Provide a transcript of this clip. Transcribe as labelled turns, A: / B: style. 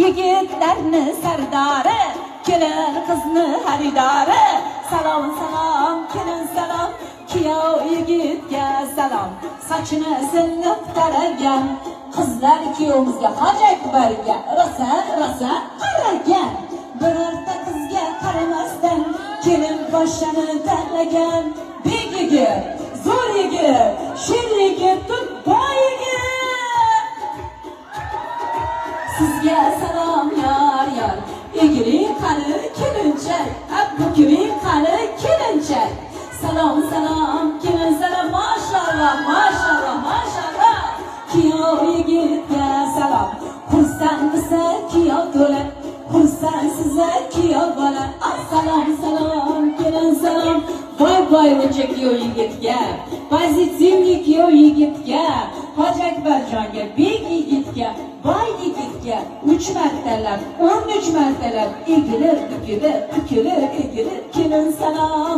A: yigitlarni sardori, kelin qizni xaridori. Salom salom kelin salom, kuyov yigitga salom. Sochini silib taragan qizlar kuyovimizga Hoji Akbarga rosa qaragan. Birorta qizga qaramasdan kelin boshini tanlagan. Bek yigit, zo'r yigit, sher yigit, boy yigit. Sizga salom yor yor, egiring qani kelinchak, bukiring qani kelinchak. Salom salom kelin salom, maşallah maşallah maşallah. Kuyov yigitga salom, xursand desa kuyov to'la, xursand siza kuyov bola. Salom salom kelin salom, voy o'cha kuyov yigitga, pozitivli kuyov yigitga, Hoji Akbarjonga, bek yigitga, boy yigitga 3 martalab, 13 martalab egilir, bukilib, egilir, kelin salom.